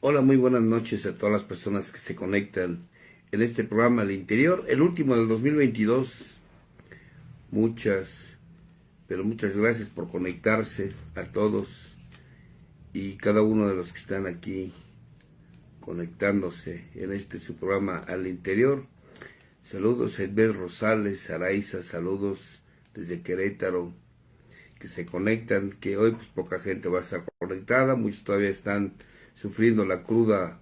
Hola, muy buenas noches a todas las personas que se conectan en este programa al interior, el último del 2022. Muchas, pero muchas gracias por conectarse a todos y cada uno de los que están aquí conectándose en este su programa al interior. Saludos a Edbel Rosales, Araiza, saludos desde Querétaro, que se conectan, que hoy pues poca gente va a estar conectada, muchos todavía están sufriendo la cruda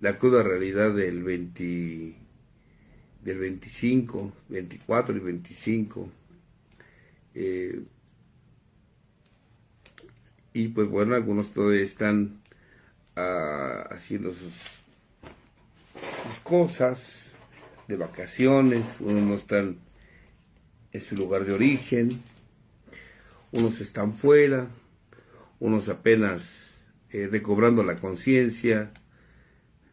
realidad del 25, 24 y 25. Y pues bueno, algunos todavía están haciendo sus cosas de vacaciones, unos no están en su lugar de origen, unos están fuera, unos apenas recobrando la conciencia.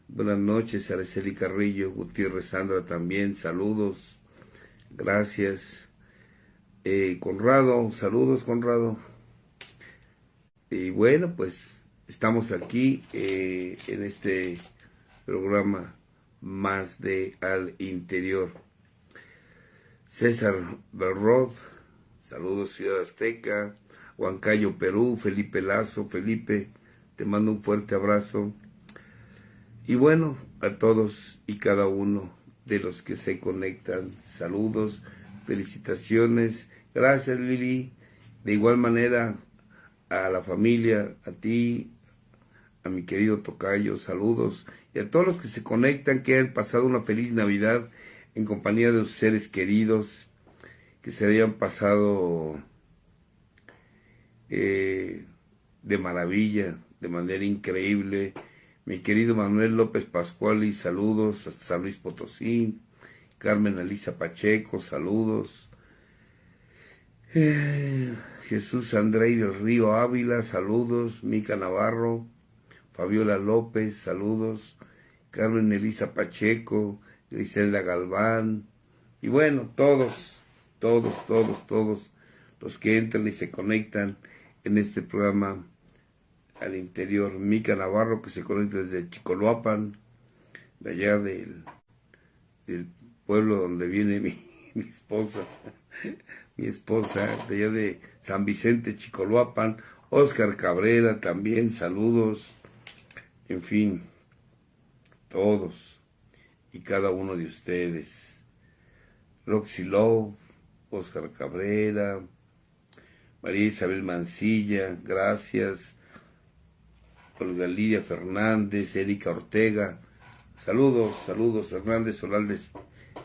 Buenas noches, Araceli Carrillo, Gutiérrez Sandra también, saludos, gracias. Conrado, saludos Conrado. Y bueno, pues estamos aquí en este programa más de Al Interior. César Berrod, saludos Ciudad Azteca, Huancayo, Perú, Felipe Lazo, Felipe, te mando un fuerte abrazo. Y bueno, a todos y cada uno de los que se conectan, saludos, felicitaciones, gracias Lili, de igual manera a la familia, a ti, a mi querido tocayo, saludos, y a todos los que se conectan, que han pasado una feliz Navidad en compañía de sus seres queridos, que se hayan pasado de maravilla, de manera increíble. Mi querido Manuel López Pascuali, saludos hasta San Luis Potosí. Carmen Elisa Pacheco, saludos. Jesús Andrei del Río Ávila, saludos. Mica Navarro, Fabiola López, saludos. Carmen Elisa Pacheco, Griselda Galván. Y bueno, todos los que entran y se conectan en este programa al interior. Mica Navarro, que se conecta desde Chicoloapan, de allá del pueblo donde viene mi esposa, de allá de San Vicente, Chicoloapan. Oscar Cabrera también, saludos. En fin, todos y cada uno de ustedes. Roxy Love, Oscar Cabrera, María Isabel Mancilla, gracias. Olga Lidia Fernández, Erika Ortega, saludos, Hernández Solaldez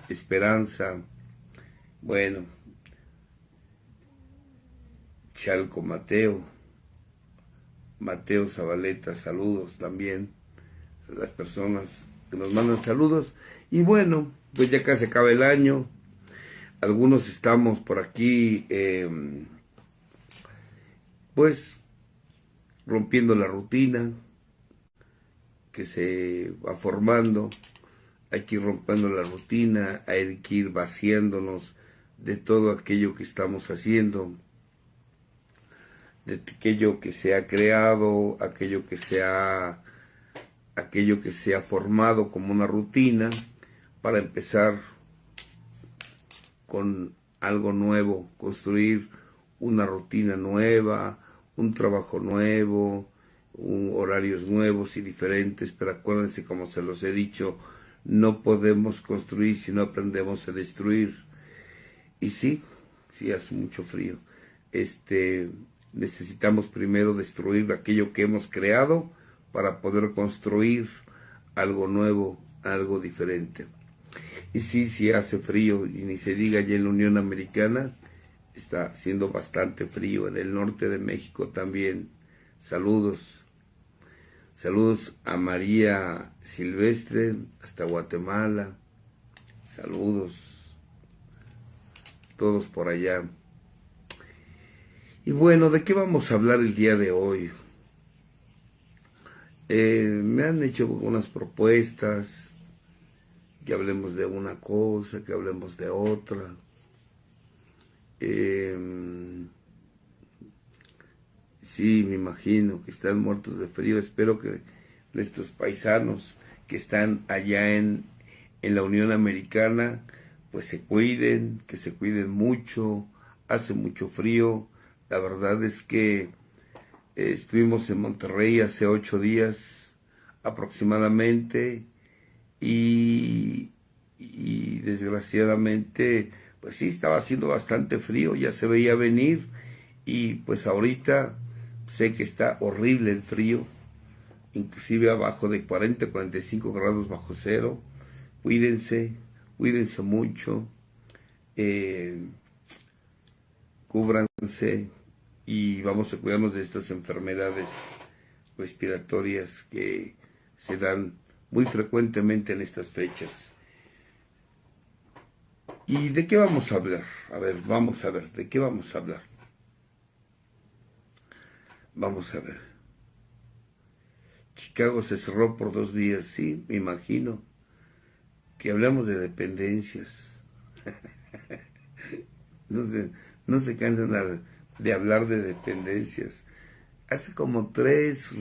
Esperanza, bueno, Chalco Mateo Zabaleta, saludos también a las personas que nos mandan saludos. Y bueno, pues ya casi acaba el año, algunos estamos por aquí, pues rompiendo la rutina que se va formando. Hay que ir rompiendo la rutina, hay que ir vaciándonos de todo aquello que estamos haciendo, de aquello que se ha creado, aquello que se ha formado como una rutina, para empezar con algo nuevo, construir una rutina nueva, un trabajo nuevo, horarios nuevos y diferentes. Pero acuérdense, como se los he dicho, no podemos construir si no aprendemos a destruir. Y sí hace mucho frío. Necesitamos primero destruir aquello que hemos creado para poder construir algo nuevo, algo diferente. Y sí hace frío, y ni se diga, ya en la Unión Americana está haciendo bastante frío, en el norte de México también. Saludos a María Silvestre hasta Guatemala, saludos todos por allá. Y bueno, ¿de qué vamos a hablar el día de hoy? Me han hecho algunas propuestas, que hablemos de una cosa, que hablemos de otra. Sí, me imagino que están muertos de frío. Espero que nuestros paisanos que están allá en la Unión Americana, pues que se cuiden mucho, hace mucho frío. La verdad es que estuvimos en Monterrey hace 8 días aproximadamente y desgraciadamente, pues sí, estaba haciendo bastante frío, ya se veía venir y pues ahorita sé que está horrible el frío, inclusive abajo de 40, 45 grados bajo cero. Cuídense mucho, cúbranse y vamos a cuidarnos de estas enfermedades respiratorias que se dan muy frecuentemente en estas fechas. ¿Y de qué vamos a hablar? A ver, vamos a ver, ¿de qué vamos a hablar? Vamos a ver. Chicago se cerró por 2 días, sí, me imagino. Que hablamos de dependencias. No se cansan de hablar de dependencias. Hace como 3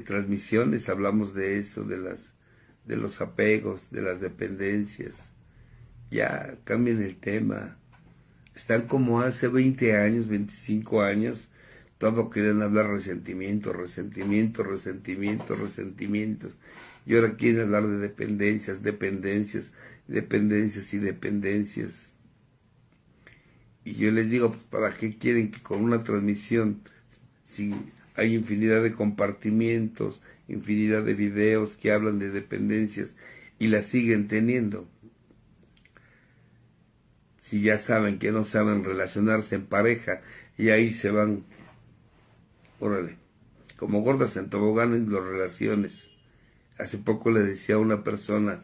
transmisiones hablamos de eso, de los apegos, de las dependencias. Ya, cambien el tema. Están como hace 20 años, 25 años, todo quieren hablar resentimientos. Y ahora quieren hablar de dependencias. Y yo les digo, pues, ¿para qué quieren que con una transmisión, si hay infinidad de compartimientos, infinidad de videos que hablan de dependencias y las siguen teniendo? Si ya saben que no saben relacionarse en pareja y ahí se van, órale, como gordas en tobogán en las relaciones. Hace poco le decía a una persona,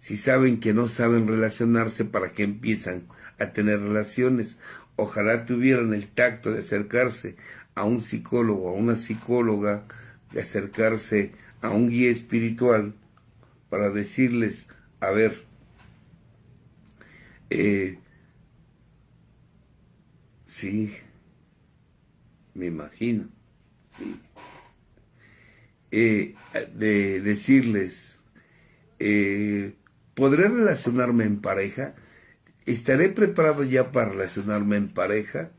si saben que no saben relacionarse, ¿para qué empiezan a tener relaciones? Ojalá tuvieran el tacto de acercarse a un psicólogo, a una psicóloga, de acercarse a un guía espiritual para decirles, a ver, sí, me imagino, sí. De decirles, ¿podré relacionarme en pareja? ¿Estaré preparado ya para relacionarme en pareja?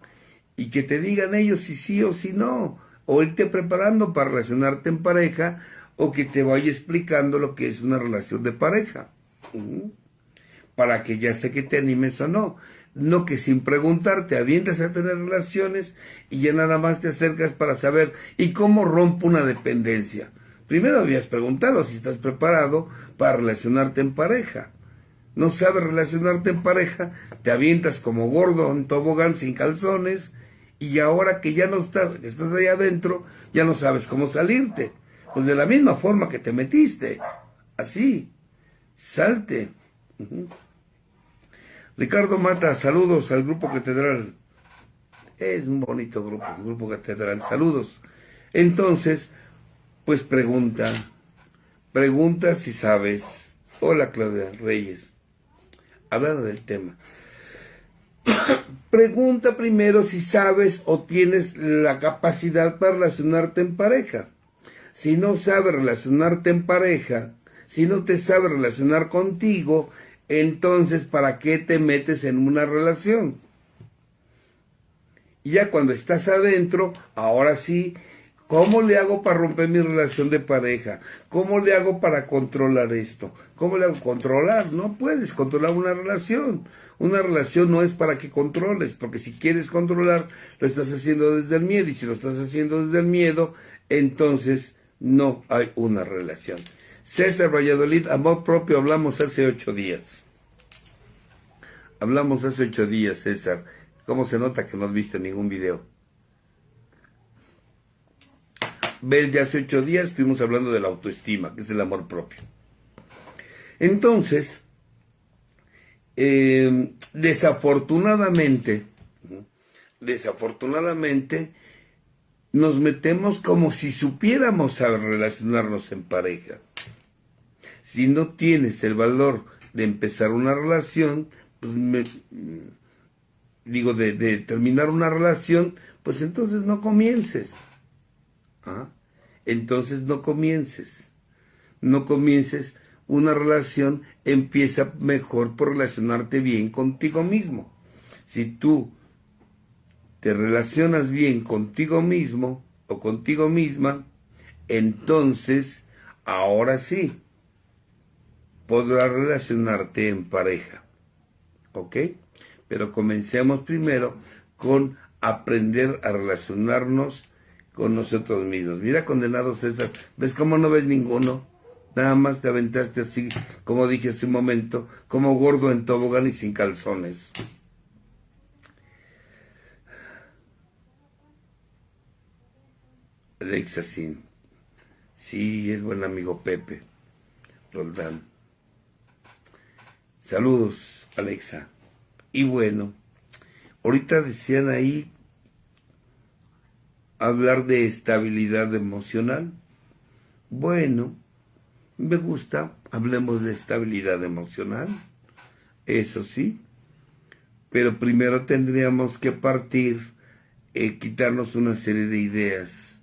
Y que te digan ellos si sí o si no, o irte preparando para relacionarte en pareja, o que te vaya explicando lo que es una relación de pareja, para que ya sé que te animes o no. No que sin preguntar te avientas a tener relaciones y ya nada más te acercas para saber ¿y cómo rompo una dependencia? Primero habías preguntado si estás preparado para relacionarte en pareja. No sabes relacionarte en pareja, te avientas como gordo en tobogán sin calzones y ahora que ya no estás ahí adentro, ya no sabes cómo salirte. Pues de la misma forma que te metiste. Así, salte. Ricardo Mata, saludos al Grupo Catedral. Es un bonito grupo, el Grupo Catedral, saludos. Entonces, pues pregunta si sabes. Hola Claudia Reyes, hablando del tema. Pregunta primero si sabes o tienes la capacidad para relacionarte en pareja. Si no sabes relacionarte en pareja, si no te sabes relacionar contigo, entonces, ¿para qué te metes en una relación? Y ya cuando estás adentro, ahora sí, ¿cómo le hago para romper mi relación de pareja? ¿Cómo le hago para controlar esto? ¿Cómo le hago controlar? No puedes controlar una relación. Una relación no es para que controles, porque si quieres controlar, lo estás haciendo desde el miedo. Y si lo estás haciendo desde el miedo, entonces no hay una relación. César Valladolid, amor propio, hablamos hace 8 días. Hablamos hace 8 días, César. ¿Cómo se nota que no has visto ningún video? Ves, ya hace 8 días estuvimos hablando de la autoestima, que es el amor propio. Entonces, desafortunadamente, nos metemos como si supiéramos saber relacionarnos en pareja. Si no tienes el valor de empezar una relación, pues de terminar una relación, pues entonces no comiences. Entonces no comiences. no comiences una relación, empieza mejor por relacionarte bien contigo mismo. Si tú te relacionas bien contigo mismo o contigo misma, entonces, ahora sí, podrás relacionarte en pareja. ¿Ok? Pero comencemos primero con aprender a relacionarnos con nosotros mismos. Mira, condenado César, ¿ves cómo no ves ninguno? Nada más te aventaste así, como dije hace un momento, como gordo en tobogán y sin calzones. Alexa, sí, es buen amigo Pepe Roldán. Saludos, Alexa. Y bueno, ahorita decían ahí hablar de estabilidad emocional. Bueno, me gusta, hablemos de estabilidad emocional, eso sí, pero primero tendríamos que partir, quitarnos una serie de ideas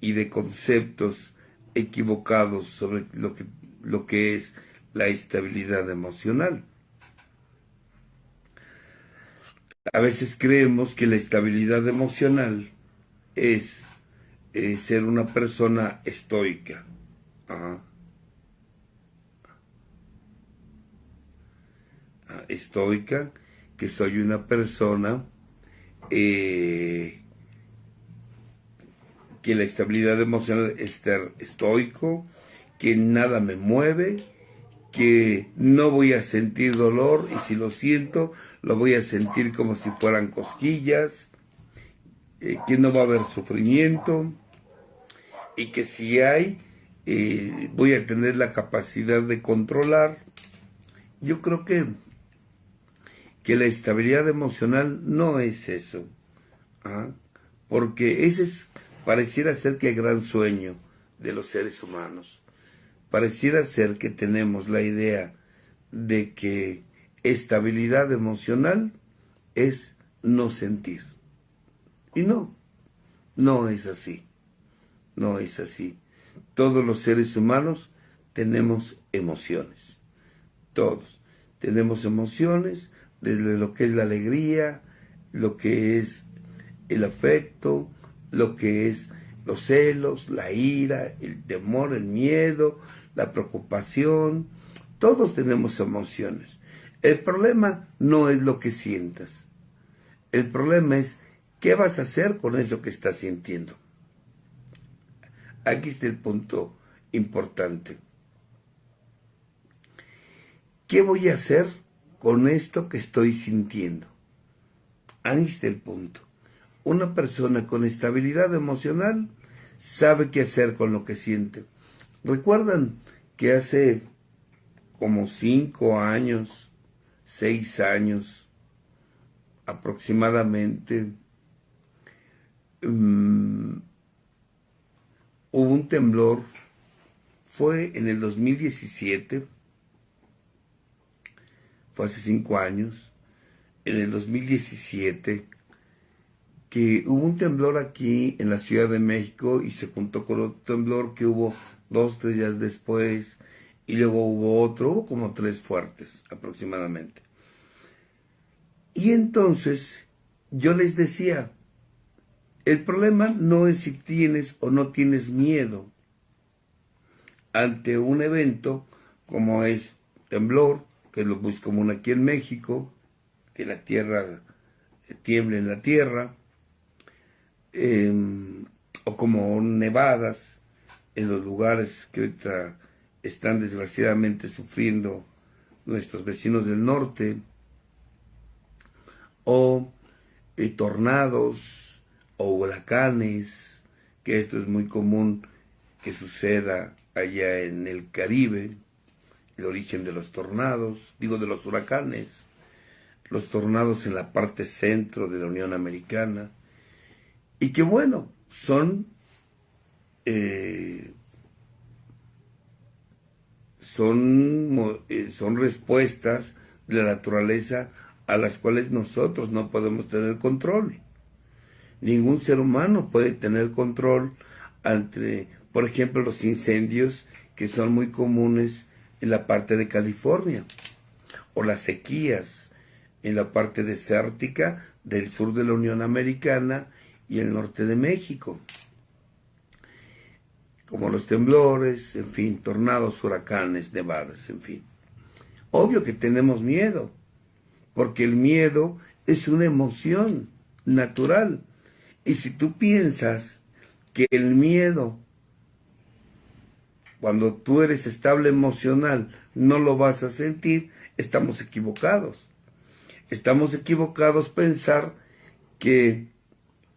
y de conceptos equivocados sobre lo que es la estabilidad emocional. A veces creemos que la estabilidad emocional es ser una persona estoica. Ajá. Estoica, que soy una persona que la estabilidad emocional es estar estoico, que nada me mueve, que no voy a sentir dolor y si lo siento, lo voy a sentir como si fueran cosquillas, que no va a haber sufrimiento y que si hay, voy a tener la capacidad de controlar. Yo creo que la estabilidad emocional no es eso, ¿ah? Porque ese pareciera ser que el gran sueño de los seres humanos. Pareciera ser que tenemos la idea de que estabilidad emocional es no sentir. Y no es así. No es así. Todos los seres humanos tenemos emociones. Todos tenemos emociones, desde lo que es la alegría, lo que es el afecto, lo que es los celos, la ira, el temor, el miedo, la preocupación. Todos tenemos emociones. El problema no es lo que sientas. El problema es qué vas a hacer con eso que estás sintiendo. Aquí está el punto importante. ¿Qué voy a hacer con esto que estoy sintiendo? Ahí está el punto. Una persona con estabilidad emocional sabe qué hacer con lo que siente. ¿Recuerdan que hace como 5 años, 6 años aproximadamente, hubo un temblor? Fue en el 2017, fue hace 5 años, en el 2017, que hubo un temblor aquí en la Ciudad de México y se juntó con otro temblor que hubo 2, 3 días después, y luego hubo como 3 fuertes aproximadamente. Y entonces yo les decía, el problema no es si tienes o no tienes miedo ante un evento como es temblor, que es lo muy común aquí en México, que la tierra tiemble en la tierra, o como nevadas en los lugares que ahorita están desgraciadamente sufriendo nuestros vecinos del norte, o tornados o huracanes, que esto es muy común que suceda allá en el Caribe, el origen de los tornados, digo de los huracanes, los tornados en la parte centro de la Unión Americana, y que bueno, son respuestas de la naturaleza a las cuales nosotros no podemos tener control. Ningún ser humano puede tener control ante, por ejemplo, los incendios que son muy comunes en la parte de California, o las sequías en la parte desértica del sur de la Unión Americana y el norte de México, como los temblores, en fin, tornados, huracanes, nevadas, en fin. Obvio que tenemos miedo, porque el miedo es una emoción natural. Y si tú piensas que el miedo, cuando tú eres estable emocional, no lo vas a sentir, estamos equivocados. Estamos equivocados pensar que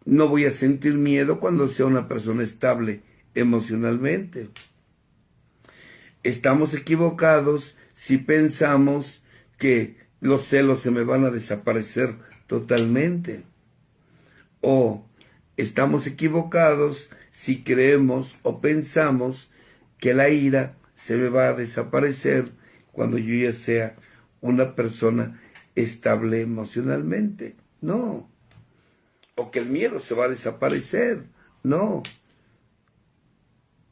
no voy a sentir miedo cuando sea una persona estable emocionalmente. Estamos equivocados si pensamos que los celos se me van a desaparecer totalmente. O estamos equivocados si creemos o pensamos que la ira se me va a desaparecer cuando yo ya sea una persona estable emocionalmente. No. O que el miedo se va a desaparecer. No.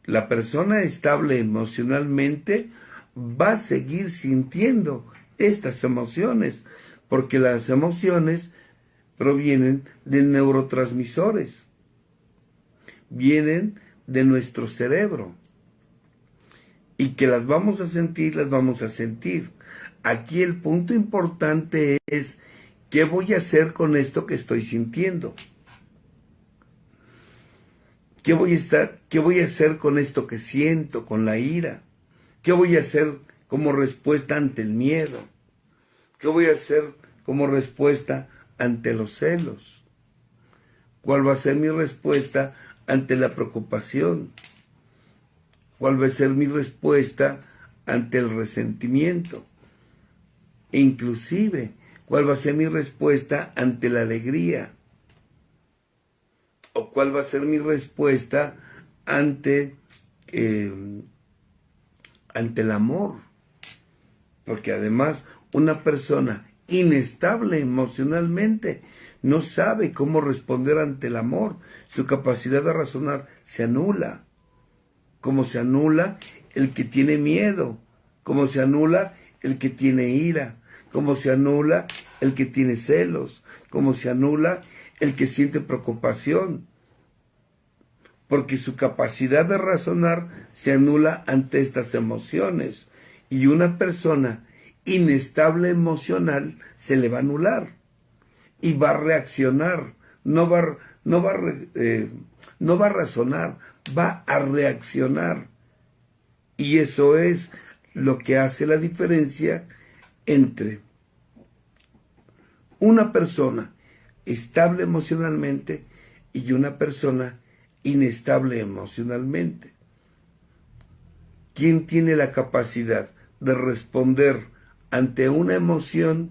La persona estable emocionalmente va a seguir sintiendo estas emociones, porque las emociones provienen de neurotransmisores, vienen de nuestro cerebro, y que las vamos a sentir, las vamos a sentir. Aquí el punto importante es, ¿qué voy a hacer con esto que estoy sintiendo? ¿Qué voy a hacer con esto que siento, con la ira? ¿Qué voy a hacer como respuesta ante el miedo? ¿Qué voy a hacer como respuesta ante los celos? ¿Cuál va a ser mi respuesta ante la preocupación? ¿Cuál va a ser mi respuesta ante el resentimiento? E inclusive, ¿cuál va a ser mi respuesta ante la alegría? ¿O cuál va a ser mi respuesta ante el amor? Porque además una persona inestable emocionalmente no sabe cómo responder ante el amor. Su capacidad de razonar se anula. Como se anula el que tiene miedo, como se anula el que tiene ira, como se anula el que tiene celos, como se anula el que siente preocupación, porque su capacidad de razonar se anula ante estas emociones, y una persona inestable emocional se le va a anular y va a reaccionar, no va a razonar, va a reaccionar. Y eso es lo que hace la diferencia entre una persona estable emocionalmente y una persona inestable emocionalmente. ¿Quién tiene la capacidad de responder ante una emoción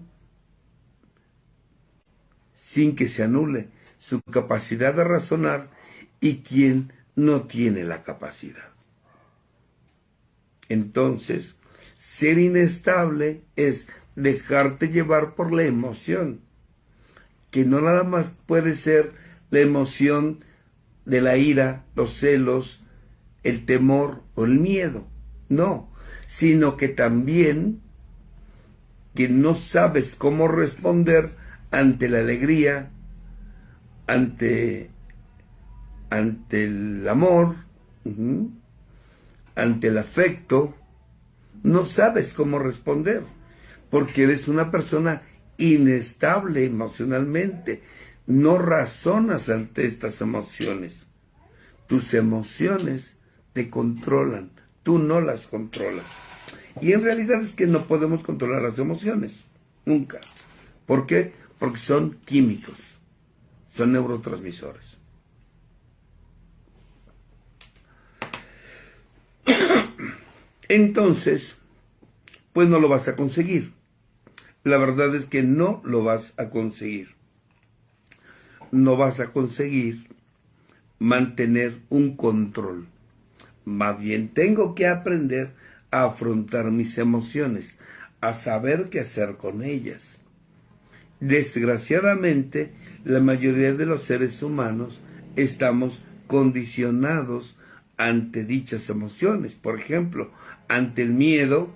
sin que se anule su capacidad de razonar, y quién no tiene la capacidad? Entonces, ser inestable es dejarte llevar por la emoción, que no nada más puede ser la emoción de la ira, los celos, el temor o el miedo, no, sino que también que no sabes cómo responder ante la alegría, ante el amor, ante el afecto. No sabes cómo responder, porque eres una persona inestable emocionalmente. No razonas ante estas emociones. Tus emociones te controlan, tú no las controlas. Y en realidad es que no podemos controlar las emociones, nunca. ¿Por qué? Porque son químicos, son neurotransmisores. Entonces, pues no lo vas a conseguir. La verdad es que no lo vas a conseguir. No vas a conseguir mantener un control. Más bien tengo que aprender a afrontar mis emociones, a saber qué hacer con ellas. Desgraciadamente, la mayoría de los seres humanos estamos condicionados ante dichas emociones. Por ejemplo, ante el miedo,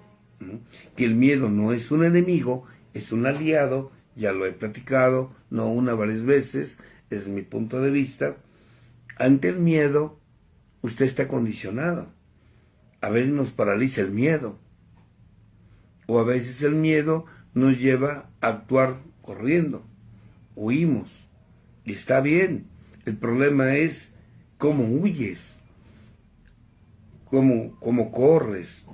que el miedo no es un enemigo, es un aliado, ya lo he platicado, no una, varias veces, es mi punto de vista. Ante el miedo, usted está condicionado. A veces nos paraliza el miedo, o a veces el miedo nos lleva a actuar corriendo, huimos, y está bien. El problema es cómo huyes, cómo corres,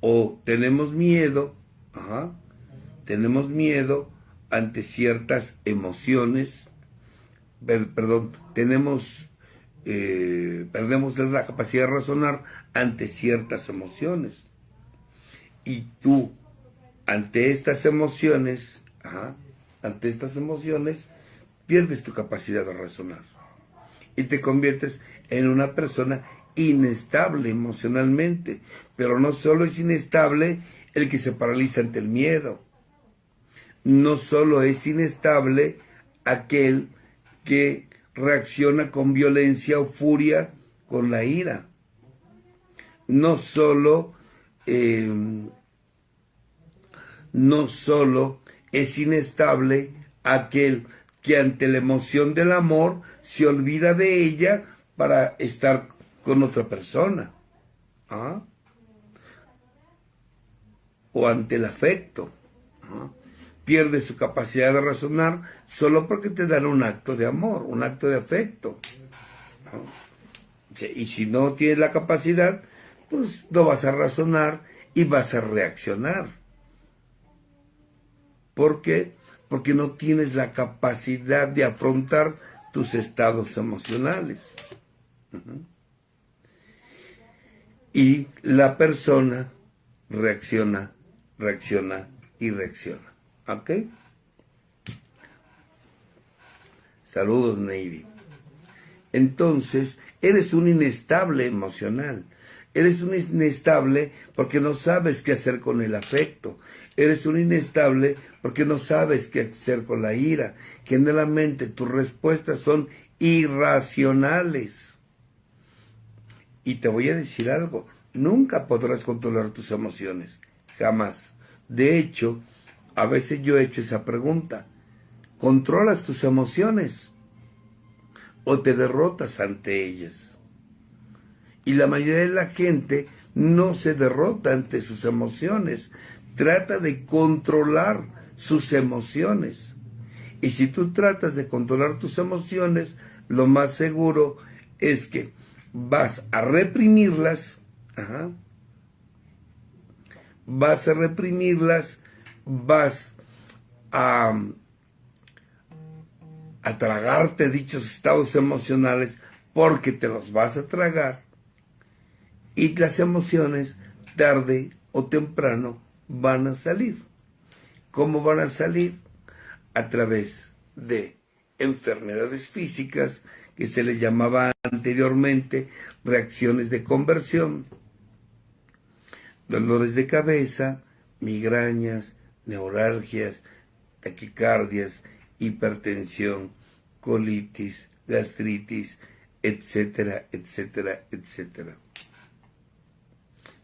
o tenemos miedo, tenemos miedo ante ciertas emociones, perdón, perdemos la capacidad de razonar ante ciertas emociones. Y tú, ante estas emociones, pierdes tu capacidad de razonar. Y te conviertes en una persona inestable emocionalmente. Pero no solo es inestable el que se paraliza ante el miedo. No solo es inestable aquel que reacciona con violencia o furia con la ira. No solo es inestable aquel que ante la emoción del amor se olvida de ella para estar con otra persona. O ante el afecto. Pierde su capacidad de razonar solo porque te dan un acto de amor, un acto de afecto. Y si no tienes la capacidad, pues no vas a razonar y vas a reaccionar. ¿Por qué? Porque no tienes la capacidad de afrontar tus estados emocionales. Y la persona reacciona y reacciona. ¿Ok? Saludos, Navy. Entonces, eres un inestable emocional. Eres un inestable porque no sabes qué hacer con el afecto. Eres un inestable porque no sabes qué hacer con la ira. Generalmente tus respuestas son irracionales. Y te voy a decir algo, nunca podrás controlar tus emociones, jamás. De hecho, a veces yo he hecho esa pregunta, ¿controlas tus emociones o te derrotas ante ellas? Y la mayoría de la gente no se derrota ante sus emociones, trata de controlar sus emociones. Y si tú tratas de controlar tus emociones, lo más seguro es que vas a reprimirlas, vas a tragarte dichos estados emocionales porque te los vas a tragar, y las emociones tarde o temprano van a salir. ¿Cómo van a salir? A través de enfermedades físicas que se les llamaba anteriormente reacciones de conversión, dolores de cabeza, migrañas, neuralgias, taquicardias, hipertensión, colitis, gastritis, etcétera, etcétera, etcétera.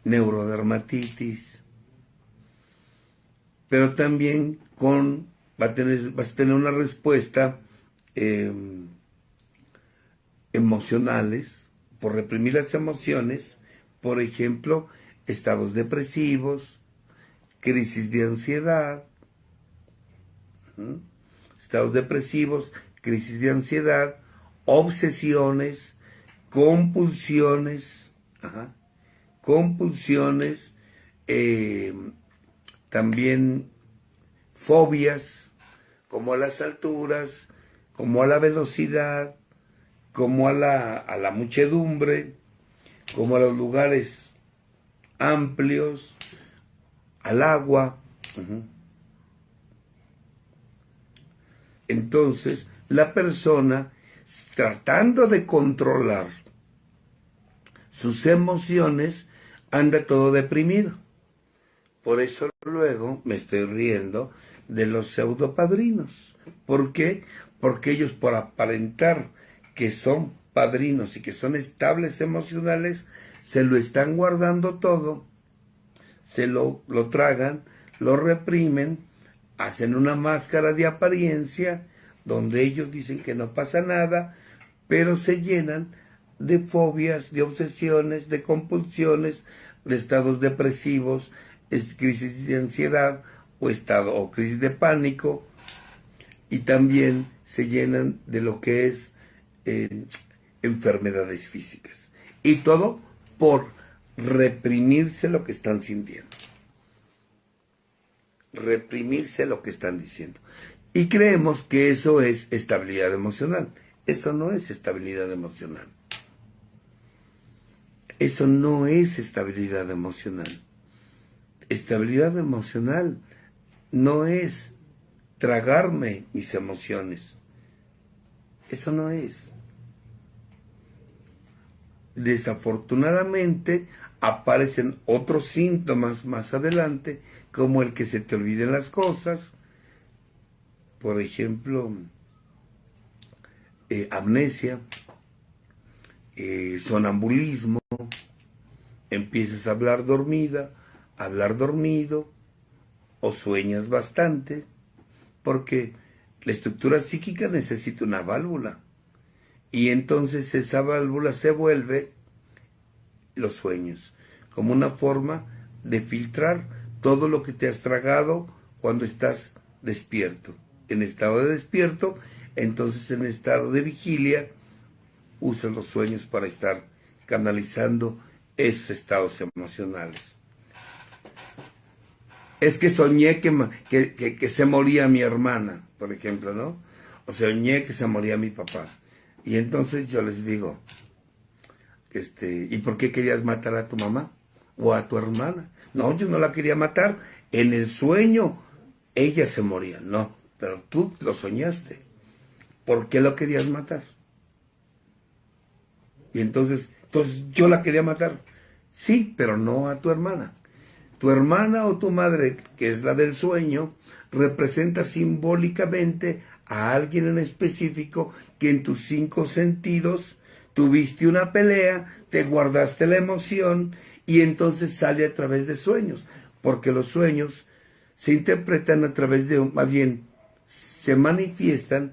Neurodermatitis. Pero también vas a tener una respuesta emocionales, por reprimir las emociones, por ejemplo, estados depresivos, crisis de ansiedad, estados depresivos, crisis de ansiedad, obsesiones, compulsiones, también fobias, como a las alturas, como a la velocidad, como a la muchedumbre, como a los lugares amplios, al agua. Entonces, la persona, tratando de controlar sus emociones, anda todo deprimido. Por eso luego me estoy riendo de los pseudopadrinos. ¿Por qué? Porque ellos, por aparentar que son padrinos y que son estables emocionales, se lo están guardando todo, se lo tragan, lo reprimen, hacen una máscara de apariencia donde ellos dicen que no pasa nada, pero se llenan de fobias, de obsesiones, de compulsiones, de estados depresivos, crisis de ansiedad o crisis de pánico, y también se llenan de lo que es enfermedades físicas. Y todo por reprimirse lo que están sintiendo. Reprimirse lo que están diciendo. Y creemos que eso es estabilidad emocional. Eso no es estabilidad emocional. Eso no es estabilidad emocional. Estabilidad emocional no es tragarme mis emociones. Eso no es. Desafortunadamente aparecen otros síntomas más adelante, como el que se te olviden las cosas, por ejemplo, amnesia, sonambulismo, empiezas a hablar dormida, hablar dormido, o sueñas bastante, porque la estructura psíquica necesita una válvula, y entonces esa válvula se vuelve los sueños, como una forma de filtrar todo lo que te has tragado cuando estás despierto. En estado de despierto, entonces en estado de vigilia, usas los sueños para estar canalizando esos estados emocionales. Es que soñé que se moría mi hermana, por ejemplo, ¿no? O soñé que se moría mi papá. Y entonces yo les digo, ¿y por qué querías matar a tu mamá o a tu hermana? No, yo no la quería matar. En el sueño ella se moría. No, pero tú lo soñaste. ¿Por qué lo querías matar? Y entonces yo la quería matar. Sí, pero no a tu hermana. Tu hermana o tu madre, que es la del sueño, representa simbólicamente a alguien en específico que en tus 5 sentidos tuviste una pelea, te guardaste la emoción y entonces sale a través de sueños, porque los sueños se interpretan a través de, más bien, se manifiestan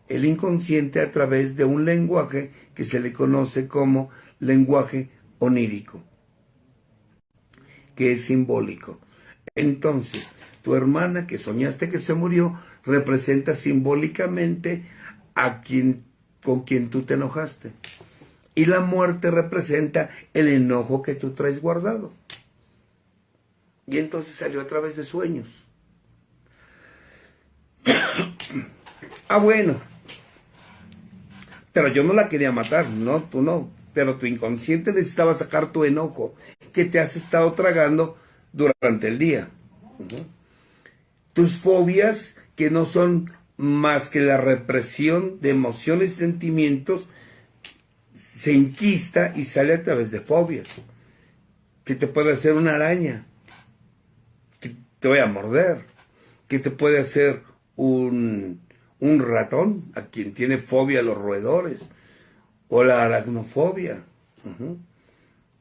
el inconsciente a través de un lenguaje que se le conoce como lenguaje onírico, que es simbólico. Entonces, tu hermana que soñaste que se murió representa simbólicamente a con quien tú te enojaste. Y la muerte representa el enojo que tú traes guardado. Y entonces salió a través de sueños. Bueno. Pero yo no la quería matar, no, tú no. Pero tu inconsciente necesitaba sacar tu enojo que te has estado tragando durante el día. Tus fobias, que no son más que la represión de emociones y sentimientos, se enquista y sale a través de fobias. Que te puede hacer una araña, que te voy a morder, que te puede hacer un ratón, a quien tiene fobia a los roedores, o la aracnofobia,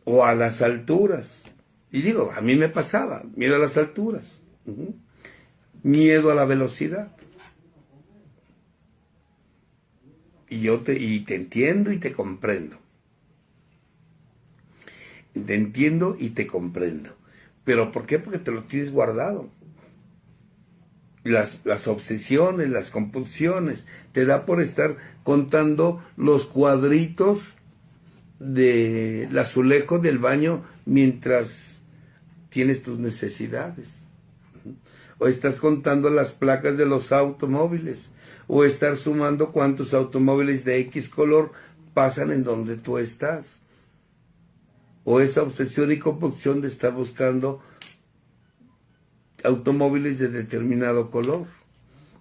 o a las alturas. Y digo, a mí me pasaba, miedo a las alturas, miedo a la velocidad. Y te entiendo y te comprendo. Te entiendo y te comprendo. ¿Pero por qué? Porque te lo tienes guardado. Las obsesiones, las compulsiones, te da por estar contando los cuadritos del azulejo del baño mientras tienes tus necesidades. O estás contando las placas de los automóviles, o estar sumando cuántos automóviles de X color pasan en donde tú estás. O esa obsesión y compulsión de estar buscando automóviles de determinado color,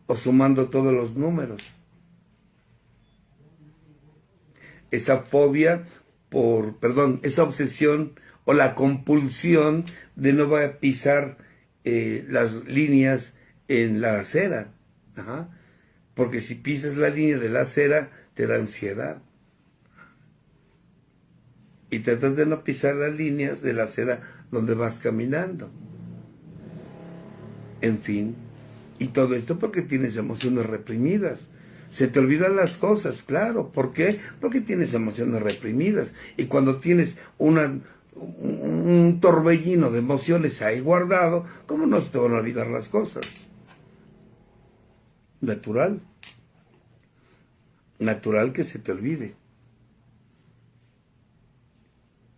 o sumando todos los números. Esa fobia esa obsesión o la compulsión de no va a pisar las líneas en la acera. Porque si pisas la línea de la acera, te da ansiedad. y tratas de no pisar las líneas de la acera donde vas caminando. En fin, y todo esto porque tienes emociones reprimidas. Se te olvidan las cosas, claro. ¿Por qué? Porque tienes emociones reprimidas. Y cuando tienes un torbellino de emociones ahí guardado, ¿cómo no se te van a olvidar las cosas? Natural. Natural que se te olvide.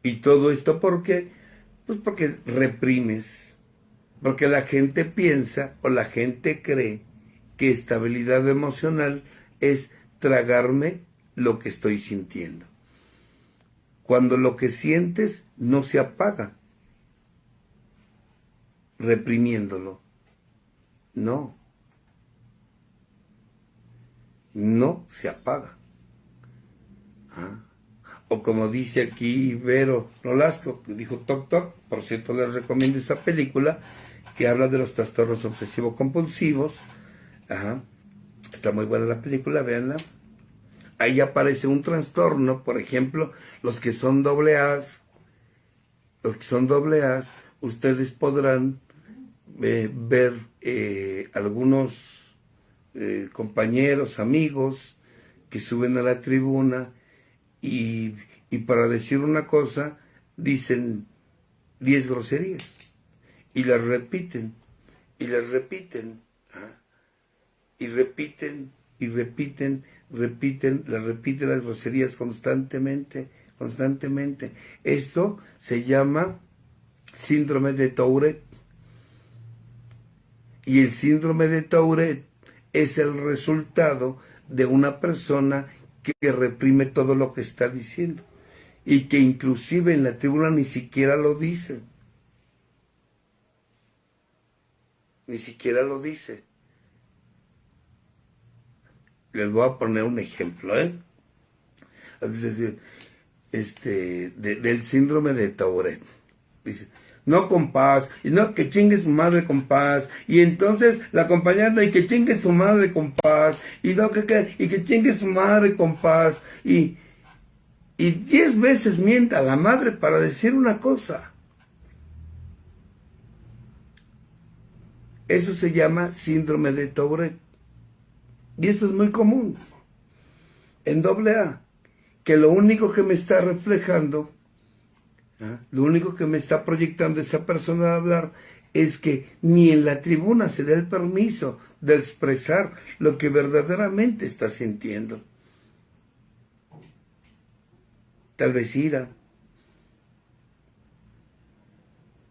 ¿Y todo esto por qué? Pues porque reprimes. Porque la gente piensa o la gente cree que estabilidad emocional es tragarme lo que estoy sintiendo. Cuando lo que sientes no se apaga, reprimiéndolo. No. No se apaga. O como dice aquí Vero Nolasco, que dijo Toc Toc, por cierto les recomiendo esa película, que habla de los trastornos obsesivo-compulsivos. Está muy buena la película, véanla. Ahí aparece un trastorno, por ejemplo, los que son AA, ustedes podrán ver algunos compañeros, amigos, que suben a la tribuna y para decir una cosa, dicen 10 groserías, y las repiten, y las repiten, y repiten, y repiten, repiten las groserías constantemente. Esto se llama síndrome de Tourette. Y el síndrome de Tourette es el resultado de una persona que reprime todo lo que está diciendo. Y que inclusive en la tribuna ni siquiera lo dice. Ni siquiera lo dice. Les voy a poner un ejemplo, Es decir, del síndrome de Tourette. Dice, no compás, y no, que chingue su madre compás, y entonces la acompañante, y que chingue su madre compás, y no, y que chingue su madre compás, y 10 veces mienta a la madre para decir una cosa. Eso se llama síndrome de Tourette. Y eso es muy común en AA, que lo único que me está reflejando, lo único que me está proyectando esa persona de hablar es que ni en la tribuna se da el permiso de expresar lo que verdaderamente está sintiendo. Tal vez ira.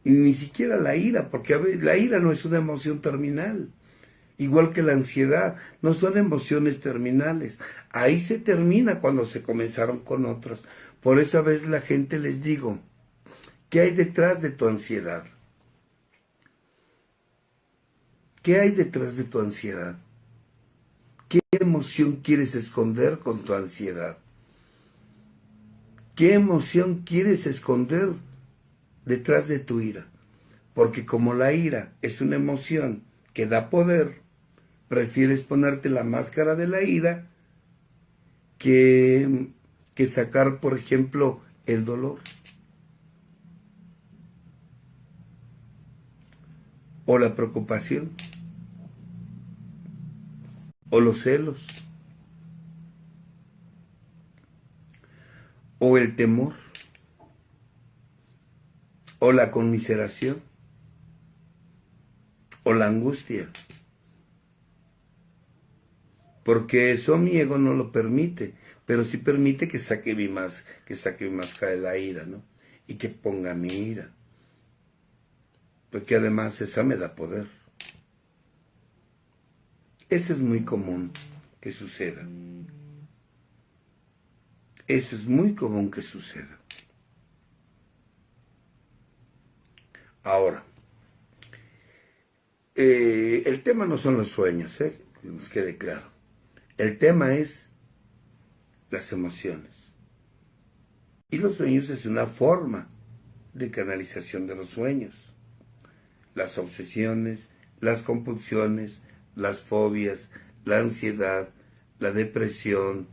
Y ni siquiera la ira, porque a veces la ira no es una emoción terminal. Igual que la ansiedad, no son emociones terminales. Ahí se termina cuando se comenzaron con otras. Por eso a veces la gente les digo, ¿qué hay detrás de tu ansiedad? ¿Qué hay detrás de tu ansiedad? ¿Qué emoción quieres esconder con tu ansiedad? ¿Qué emoción quieres esconder detrás de tu ira? Porque como la ira es una emoción que da poder, prefieres ponerte la máscara de la ira que sacar, por ejemplo, el dolor. O la preocupación. O los celos. O el temor. O la conmiseración. O la angustia. Porque eso mi ego no lo permite, pero sí permite que saque mi máscara de la ira, ¿no? Y que ponga mi ira. Porque además esa me da poder. Eso es muy común que suceda. Eso es muy común que suceda. Ahora, el tema no son los sueños, que nos quede claro. El tema es las emociones. Y los sueños es una forma de canalización de los sueños. Las obsesiones, las compulsiones, las fobias, la ansiedad, la depresión,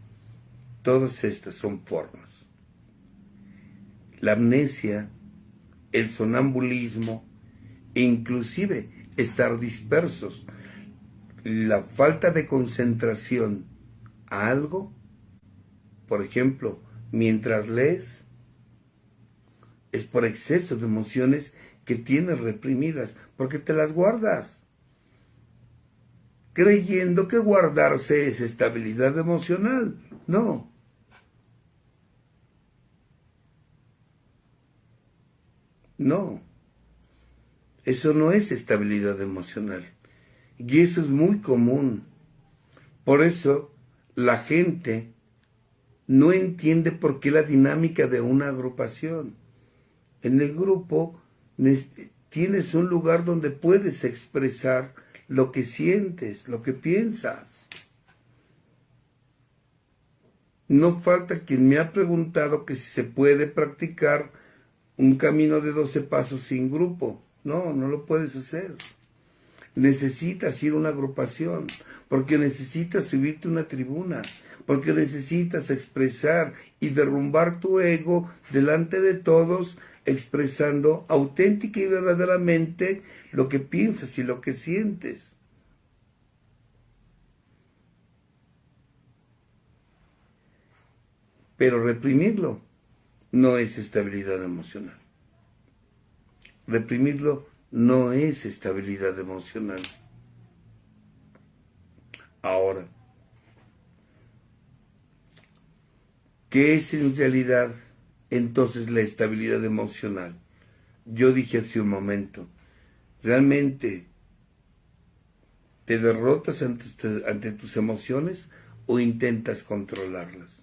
todas estas son formas. la amnesia, el sonambulismo e inclusive estar dispersos. La falta de concentración a algo, por ejemplo, mientras lees, es por exceso de emociones que tienes reprimidas, porque te las guardas, creyendo que guardarse es estabilidad emocional. No. No. Eso no es estabilidad emocional. Y eso es muy común. Por eso la gente no entiende por qué la dinámica de una agrupación. En el grupo tienes un lugar donde puedes expresar lo que sientes, lo que piensas. No falta quien me ha preguntado que si se puede practicar un camino de 12 pasos sin grupo. No, no lo puedes hacer. Necesitas ir a una agrupación, porque necesitas subirte a una tribuna, porque necesitas expresar y derrumbar tu ego delante de todos, expresando auténtica y verdaderamente lo que piensas y lo que sientes. Pero reprimirlo no es estabilidad emocional. Reprimirlo no es estabilidad emocional. Ahora, ¿qué es en realidad entonces la estabilidad emocional? Yo dije hace un momento, ¿realmente te derrotas ante tus emociones o intentas controlarlas?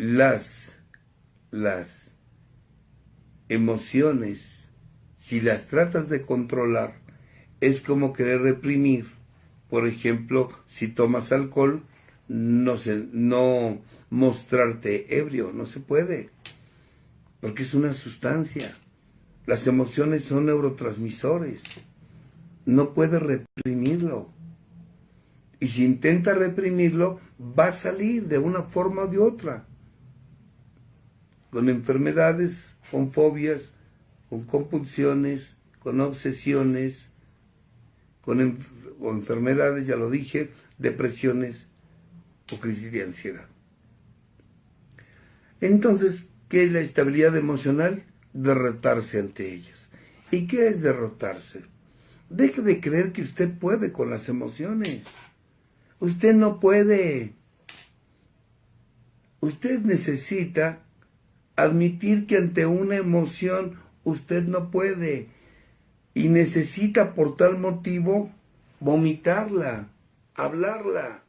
Las emociones, si las tratas de controlar, es como querer reprimir. Por ejemplo, si tomas alcohol, no mostrarte ebrio, no se puede, porque es una sustancia. Las emociones son neurotransmisores, no puedes reprimirlo. Y si intenta reprimirlo, va a salir de una forma o de otra. Con enfermedades, con fobias, con compulsiones, con obsesiones, con enfermedades, ya lo dije, depresiones o crisis de ansiedad. Entonces, ¿qué es la estabilidad emocional? Derrotarse ante ellas. ¿Y qué es derrotarse? Deje de creer que usted puede con las emociones. Usted no puede. Usted necesita admitir que ante una emoción usted no puede y necesita por tal motivo vomitarla, hablarla.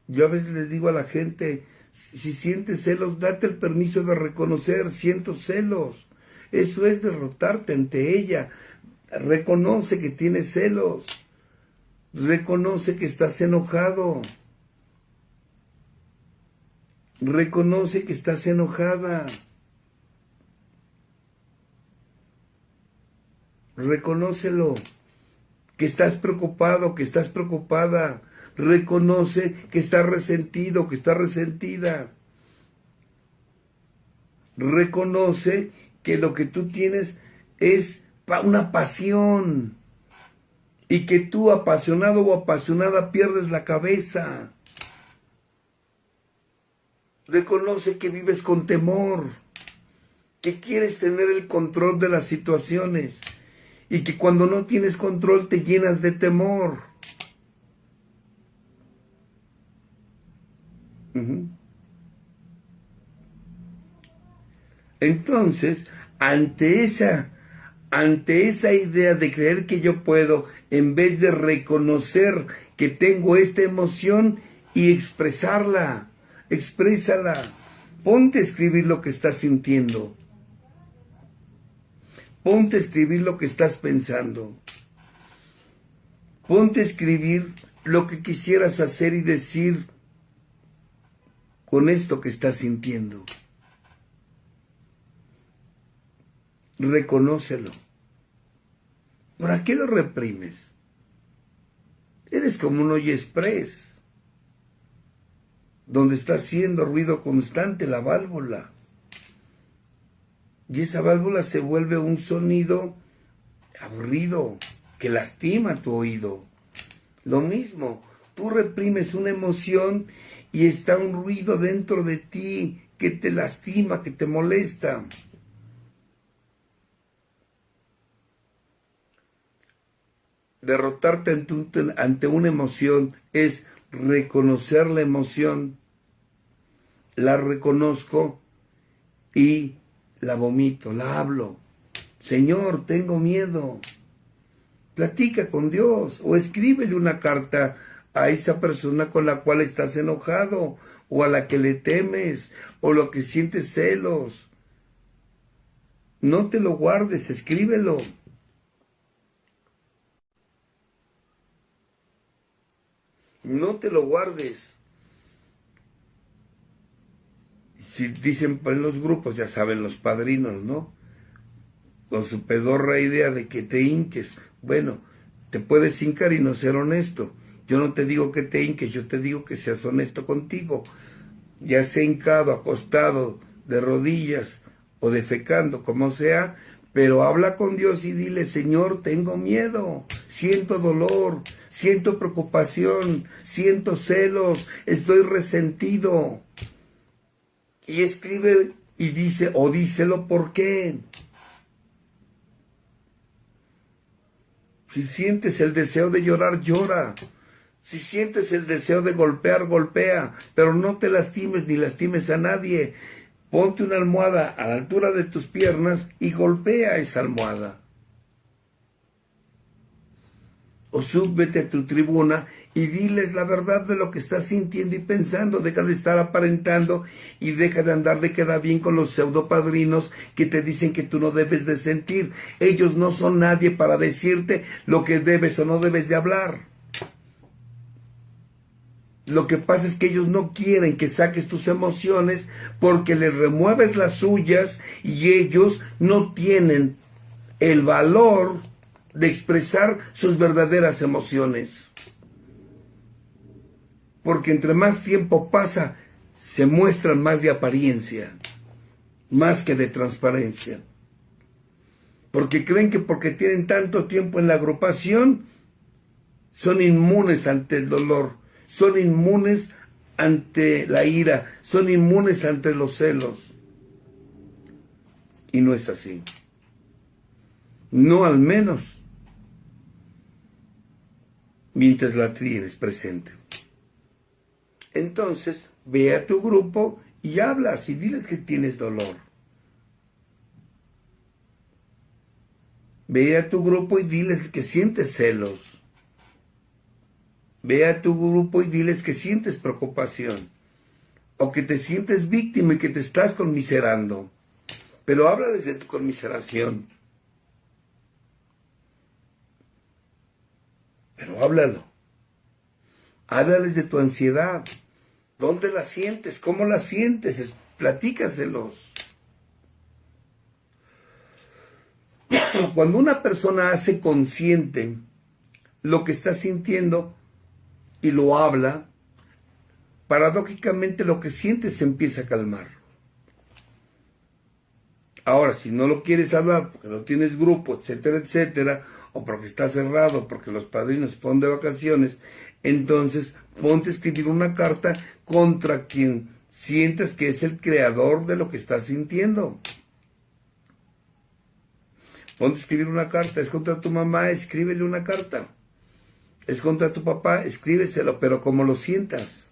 Yo a veces les digo a la gente, si sientes celos, date el permiso de reconocer, siento celos. Eso es derrotarte ante ella. Reconoce que tienes celos. Reconoce que estás enojado. Reconoce que estás enojada. Reconócelo. Que estás preocupado, que estás preocupada. Reconoce que estás resentido, que estás resentida. Reconoce que lo que tú tienes es una pasión. Y que tú, apasionado o apasionada, pierdes la cabeza. Reconoce que vives con temor, que quieres tener el control de las situaciones y que cuando no tienes control te llenas de temor. Entonces, ante esa idea de creer que yo puedo, en vez de reconocer que tengo esta emoción y expresarla, exprésala. Ponte a escribir lo que estás sintiendo. Ponte a escribir lo que estás pensando. Ponte a escribir lo que quisieras hacer y decir con esto que estás sintiendo. Reconócelo. ¿Para qué lo reprimes? Eres como un Oye Express. donde está haciendo ruido constante la válvula. Y esa válvula se vuelve un sonido aburrido, que lastima tu oído. Lo mismo, tú reprimes una emoción y está un ruido dentro de ti que te lastima, que te molesta. Derrotarte ante una emoción es reconocer la emoción, la reconozco y la vomito, la hablo. Señor, tengo miedo. Platica con Dios o escríbele una carta a esa persona con la cual estás enojado o a la que le temes o lo que sientes celos. No te lo guardes, escríbelo. No te lo guardes. Si dicen en los grupos, ya saben los padrinos, ¿no? Con su pedorra idea de que te hinques. Bueno, te puedes hincar y no ser honesto. Yo no te digo que te hinques, yo te digo que seas honesto contigo. Ya sea hincado, acostado, de rodillas o defecando, como sea, pero habla con Dios y dile, Señor, tengo miedo, siento dolor, siento preocupación, siento celos, estoy resentido. Y escribe y dice, o díselo por qué. Si sientes el deseo de llorar, llora. Si sientes el deseo de golpear, golpea. Pero no te lastimes ni lastimes a nadie. Ponte una almohada a la altura de tus piernas y golpea esa almohada. O súbete a tu tribuna y diles la verdad de lo que estás sintiendo y pensando. Deja de estar aparentando y deja de andar de queda bien con los pseudopadrinos que te dicen que tú no debes de sentir. Ellos no son nadie para decirte lo que debes o no debes de hablar. Lo que pasa es que ellos no quieren que saques tus emociones porque les remueves las suyas y ellos no tienen el valor de expresar sus verdaderas emociones. Porque entre más tiempo pasa, se muestran más de apariencia, más que de transparencia. Porque creen que porque tienen tanto tiempo en la agrupación, son inmunes ante el dolor, son inmunes ante la ira, son inmunes ante los celos. Y no es así. No, al menos mientras la tienes presente. Entonces, ve a tu grupo y hablas y diles que tienes dolor. Ve a tu grupo y diles que sientes celos. Ve a tu grupo y diles que sientes preocupación. O que te sientes víctima y que te estás conmiserando. Pero háblales de tu conmiseración. Pero háblalo. Háblales de tu ansiedad. ¿Dónde la sientes? ¿Cómo la sientes? Platícaselos. Cuando una persona hace consciente lo que está sintiendo y lo habla, paradójicamente lo que siente se empieza a calmar. Ahora, si no lo quieres hablar porque no tienes grupo, etcétera, etcétera, o porque está cerrado, porque los padrinos fueron de vacaciones, entonces ponte a escribir una carta contra quien sientas que es el creador de lo que estás sintiendo. Ponte a escribir una carta, es contra tu mamá, escríbele una carta. Es contra tu papá, escríbeselo, pero como lo sientas.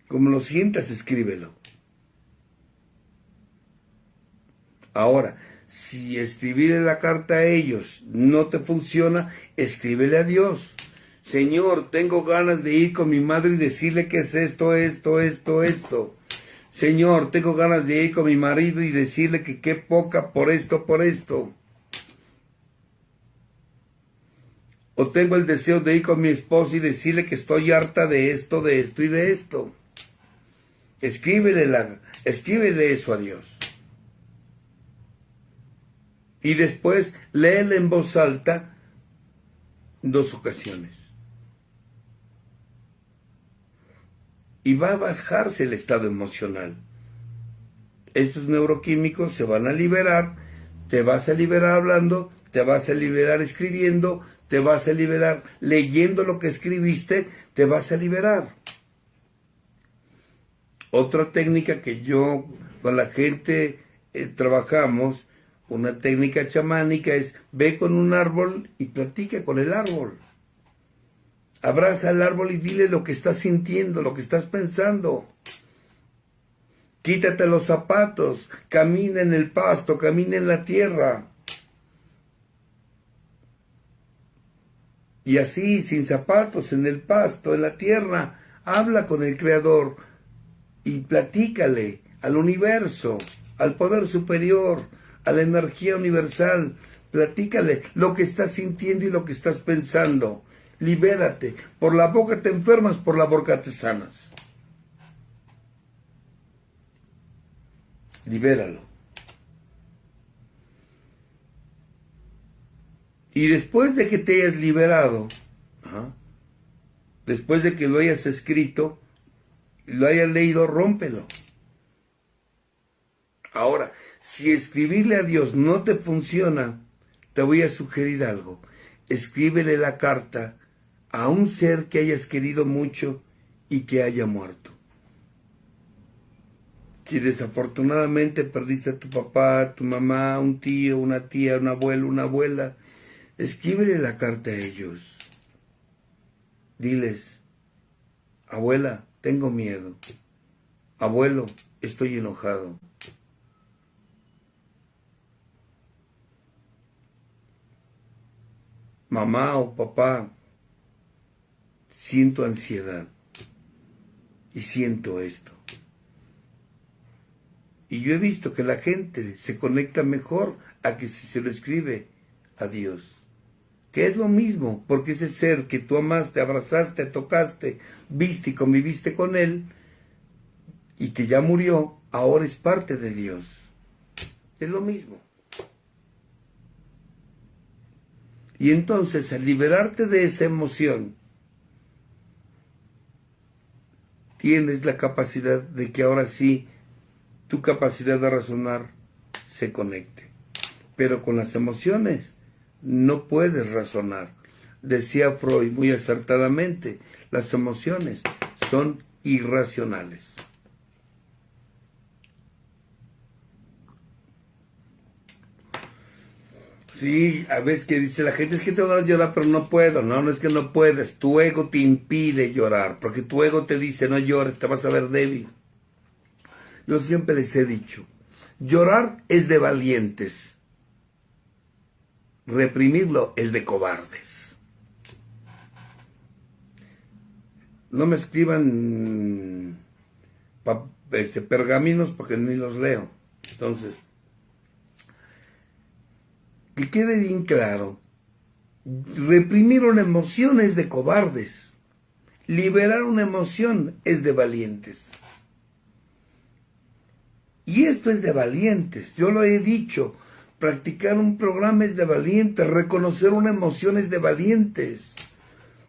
Como lo sientas, escríbelo. Ahora, si escribirle la carta a ellos no te funciona, escríbele a Dios. Señor, tengo ganas de ir con mi madre y decirle que es esto, esto, esto, esto. Señor, tengo ganas de ir con mi marido y decirle que qué poca por esto, por esto. O tengo el deseo de ir con mi esposo y decirle que estoy harta de esto y de esto. Escríbele eso a Dios. Y después léele en voz alta 2 ocasiones. y va a bajarse el estado emocional. Estos neuroquímicos se van a liberar, te vas a liberar hablando, te vas a liberar escribiendo, te vas a liberar leyendo lo que escribiste, te vas a liberar. Otra técnica que yo con la gente trabajamos, una técnica chamánica, es ve con un árbol y platica con el árbol. Abraza al árbol y dile lo que estás sintiendo, lo que estás pensando. Quítate los zapatos, camina en el pasto, camina en la tierra. Y así, sin zapatos, en el pasto, en la tierra, habla con el Creador y platícale al universo, al poder superior, a la energía universal. Platícale lo que estás sintiendo y lo que estás pensando. Libérate. Por la boca te enfermas, por la boca te sanas. Libéralo. Y después de que te hayas liberado, después de que lo hayas escrito, lo hayas leído, rómpelo. Ahora, si escribirle a Dios no te funciona, te voy a sugerir algo. Escríbele la carta a un ser que hayas querido mucho y que haya muerto. Si desafortunadamente perdiste a tu papá, a tu mamá, un tío, una tía, un abuelo, una abuela, escríbele la carta a ellos. Diles, abuela, tengo miedo. Abuelo, estoy enojado. Mamá o papá, siento ansiedad y siento esto. Y yo he visto que la gente se conecta mejor a que si se lo escribe a Dios. Que es lo mismo, porque ese ser que tú amaste, abrazaste, tocaste, viste y conviviste con él, y que ya murió, ahora es parte de Dios. Es lo mismo. Y entonces, al liberarte de esa emoción, tienes la capacidad de que ahora sí, tu capacidad de razonar se conecte. Pero con las emociones no puedes razonar. Decía Freud muy acertadamente, las emociones son irracionales. Sí, a veces que dice la gente, es que tengo ganas de llorar, pero no puedo. No, no es que no puedes. Tu ego te impide llorar, porque tu ego te dice, no llores, te vas a ver débil. Yo siempre les he dicho, llorar es de valientes. Reprimirlo es de cobardes. No me escriban pergaminos porque ni los leo. Entonces, que quede bien claro, reprimir una emoción es de cobardes, liberar una emoción es de valientes. Y esto es de valientes, yo lo he dicho, practicar un programa es de valientes, reconocer una emoción es de valientes,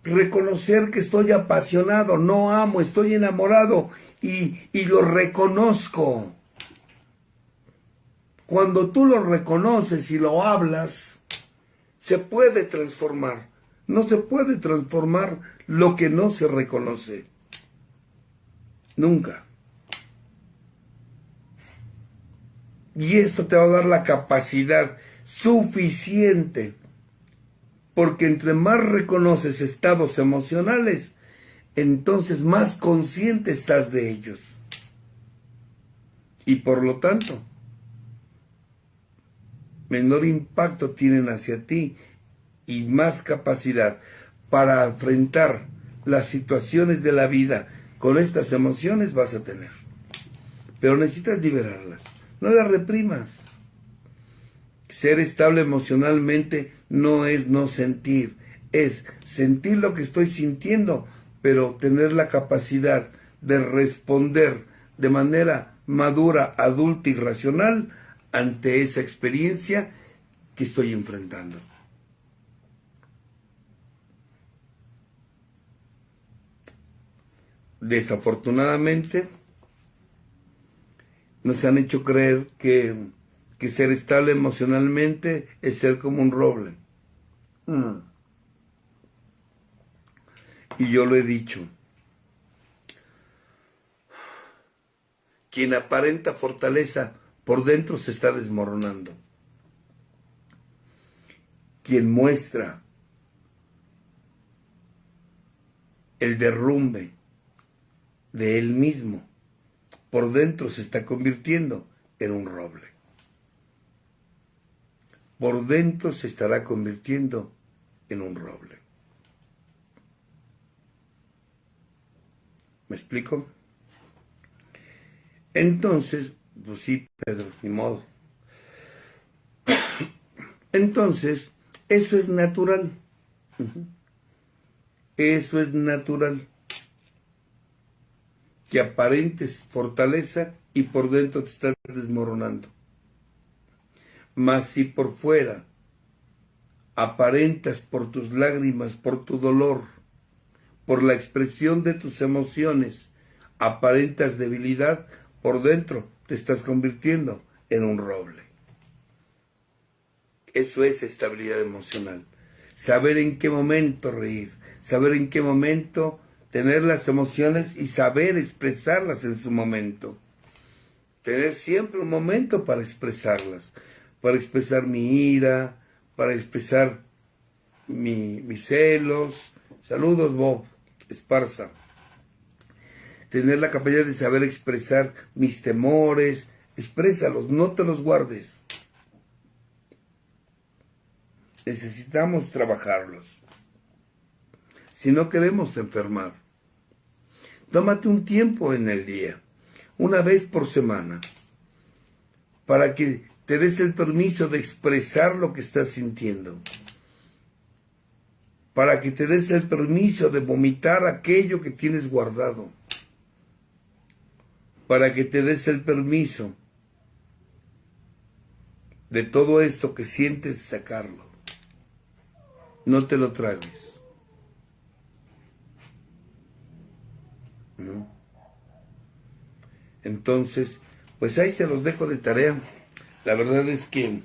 reconocer que estoy apasionado, no amo, estoy enamorado y lo reconozco. Cuando tú lo reconoces y lo hablas, se puede transformar. No se puede transformar lo que no se reconoce. Nunca. Y esto te va a dar la capacidad suficiente, porque entre más reconoces estados emocionales, entonces más consciente estás de ellos. Y por lo tanto, menor impacto tienen hacia ti y más capacidad para enfrentar las situaciones de la vida con estas emociones vas a tener. Pero necesitas liberarlas, no las reprimas. Ser estable emocionalmente no es no sentir, es sentir lo que estoy sintiendo, pero tener la capacidad de responder de manera madura, adulta y racional ante esa experiencia que estoy enfrentando. desafortunadamente, nos han hecho creer que ser estable emocionalmente es ser como un roble. Y yo lo he dicho. Quien aparenta fortaleza por dentro se está desmoronando. Quien muestra el derrumbe de él mismo por dentro se está convirtiendo en un roble. Por dentro se estará convirtiendo en un roble. ¿Me explico? Entonces, pues sí, Pedro, ni modo. Entonces, eso es natural. Eso es natural. Que aparentes fortaleza y por dentro te estás desmoronando. Mas si por fuera aparentas por tus lágrimas, por tu dolor, por la expresión de tus emociones, aparentas debilidad, por dentro te estás convirtiendo en un roble. Eso es estabilidad emocional. Saber en qué momento reír, saber en qué momento tener las emociones y saber expresarlas en su momento. Tener siempre un momento para expresarlas, para expresar mi ira, para expresar mis celos. Saludos, Bob Esparza. Tener la capacidad de saber expresar mis temores, exprésalos, no te los guardes. Necesitamos trabajarlos. Si no queremos enfermar, tómate un tiempo en el día, una vez por semana, para que te des el permiso de expresar lo que estás sintiendo, para que te des el permiso de vomitar aquello que tienes guardado, para que te des el permiso de todo esto que sientes sacarlo. No te lo tragues. ¿No? Entonces, pues ahí se los dejo de tarea. La verdad es que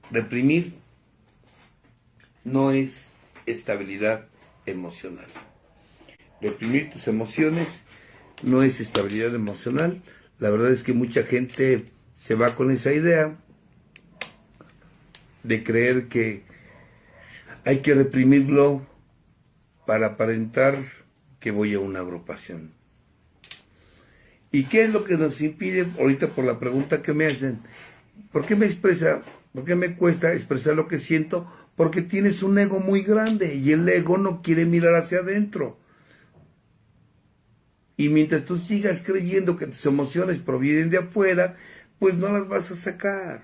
reprimir no es estabilidad emocional. Reprimir tus emociones no es estabilidad emocional. La verdad es que mucha gente se va con esa idea de creer que hay que reprimirlo para aparentar que voy a una agrupación. ¿Y qué es lo que nos impide? Ahorita por la pregunta que me hacen, ¿por qué me cuesta expresar lo que siento? Porque tienes un ego muy grande y el ego no quiere mirar hacia adentro. Y mientras tú sigas creyendo que tus emociones provienen de afuera, pues no las vas a sacar.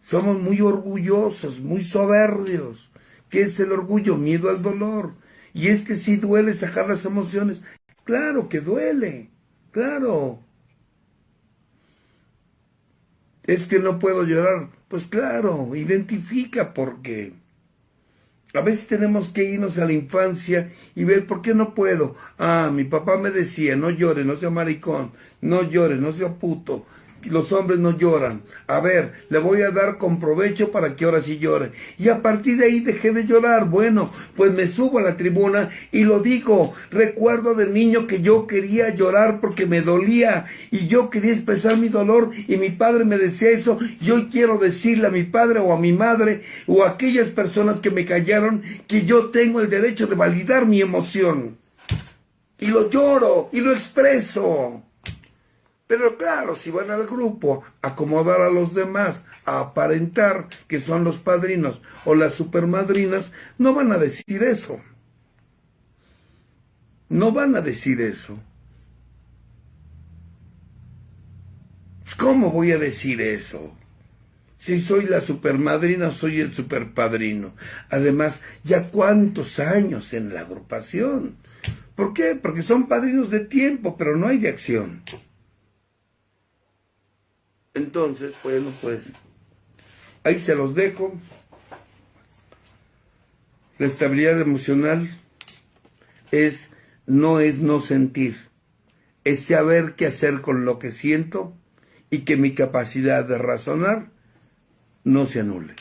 Somos muy orgullosos, muy soberbios. ¿Qué es el orgullo? Miedo al dolor. Y es que sí duele sacar las emociones. Claro que duele, claro. Es que no puedo llorar. Pues claro, identifica por qué. A veces tenemos que irnos a la infancia y ver por qué no puedo. Ah, mi papá me decía, no llore, no sea maricón, no llore, no sea puto. Los hombres no lloran. A ver, le voy a dar con provecho para que ahora sí llore. Y a partir de ahí dejé de llorar. Bueno, pues me subo a la tribuna y lo digo. Recuerdo de niño que yo quería llorar porque me dolía y yo quería expresar mi dolor y mi padre me decía eso. Y hoy quiero decirle a mi padre o a mi madre o a aquellas personas que me callaron que yo tengo el derecho de validar mi emoción. Y lo lloro y lo expreso. Pero claro, si van al grupo a acomodar a los demás, a aparentar que son los padrinos o las supermadrinas, no van a decir eso. No van a decir eso. ¿Cómo voy a decir eso? Si soy la supermadrina, soy el superpadrino. Además, ya cuántos años en la agrupación. ¿Por qué? Porque son padrinos de tiempo, pero no hay de acción. Entonces, bueno, pues ahí se los dejo. La estabilidad emocional es no es no sentir, es saber qué hacer con lo que siento y que mi capacidad de razonar no se anule.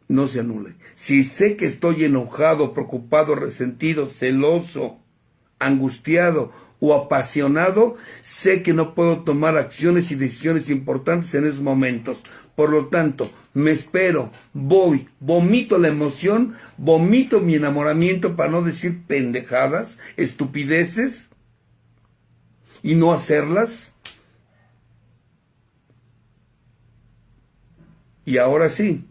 No se anule. Si sé que estoy enojado, preocupado, resentido, celoso, angustiado o apasionado, sé que no puedo tomar acciones y decisiones importantes en esos momentos. Por lo tanto, me espero, voy, vomito la emoción, vomito mi enamoramiento para no decir pendejadas, estupideces y no hacerlas. Y ahora sí,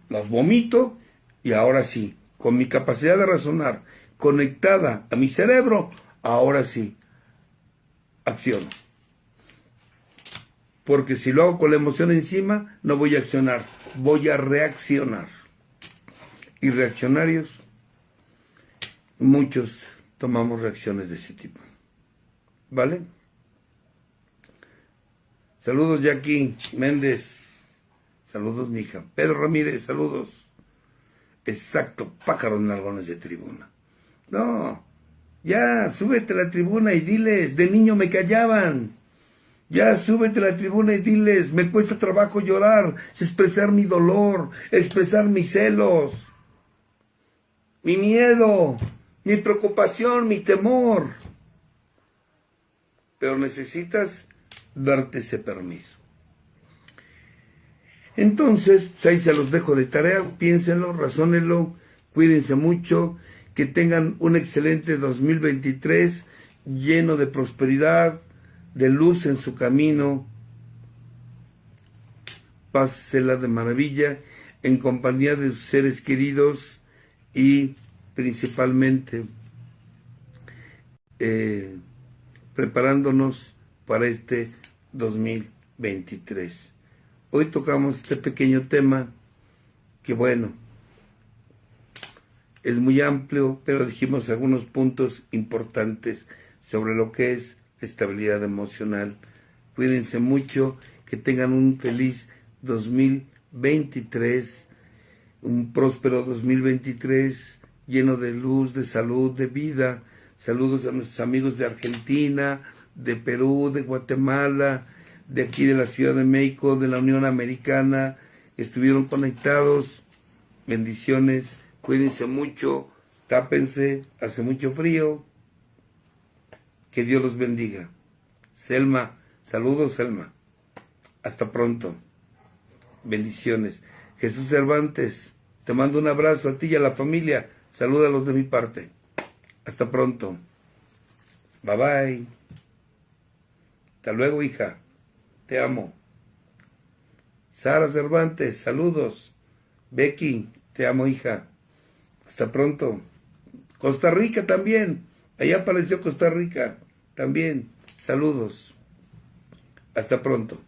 las vomito y ahora sí, con mi capacidad de razonar conectada a mi cerebro, ahora sí, acciono. Porque si lo hago con la emoción encima, no voy a accionar, voy a reaccionar. Y reaccionarios, muchos tomamos reacciones de ese tipo. ¿Vale? Saludos, Jackie Méndez. Saludos, mija. Pedro Ramírez, saludos. Exacto, pájaros nalgones de tribuna. No, ya, súbete a la tribuna y diles, de niño me callaban. Ya, súbete a la tribuna y diles, me cuesta trabajo llorar, expresar mi dolor, expresar mis celos, mi miedo, mi preocupación, mi temor. Pero necesitas darte ese permiso. Entonces, ahí se los dejo de tarea, piénsenlo, razónenlo, cuídense mucho, que tengan un excelente 2023 lleno de prosperidad, de luz en su camino. Pásela de maravilla en compañía de sus seres queridos y principalmente preparándonos para este 2023. Hoy tocamos este pequeño tema que, bueno, es muy amplio, pero dijimos algunos puntos importantes sobre lo que es estabilidad emocional. Cuídense mucho, que tengan un feliz 2023, un próspero 2023 lleno de luz, de salud, de vida. Saludos a nuestros amigos de Argentina, de Perú, de Guatemala, de aquí de la Ciudad de México, de la Unión Americana, estuvieron conectados. Bendiciones, cuídense mucho, tápense, hace mucho frío. Que Dios los bendiga. Selma, saludos, Selma. Hasta pronto. Bendiciones. Jesús Cervantes, te mando un abrazo a ti y a la familia. Salúdalos de mi parte. Hasta pronto. Bye bye. Hasta luego, hija. Te amo. Sara Cervantes, saludos. Becky, te amo, hija. Hasta pronto. Costa Rica también. Allá apareció Costa Rica también. Saludos. Hasta pronto.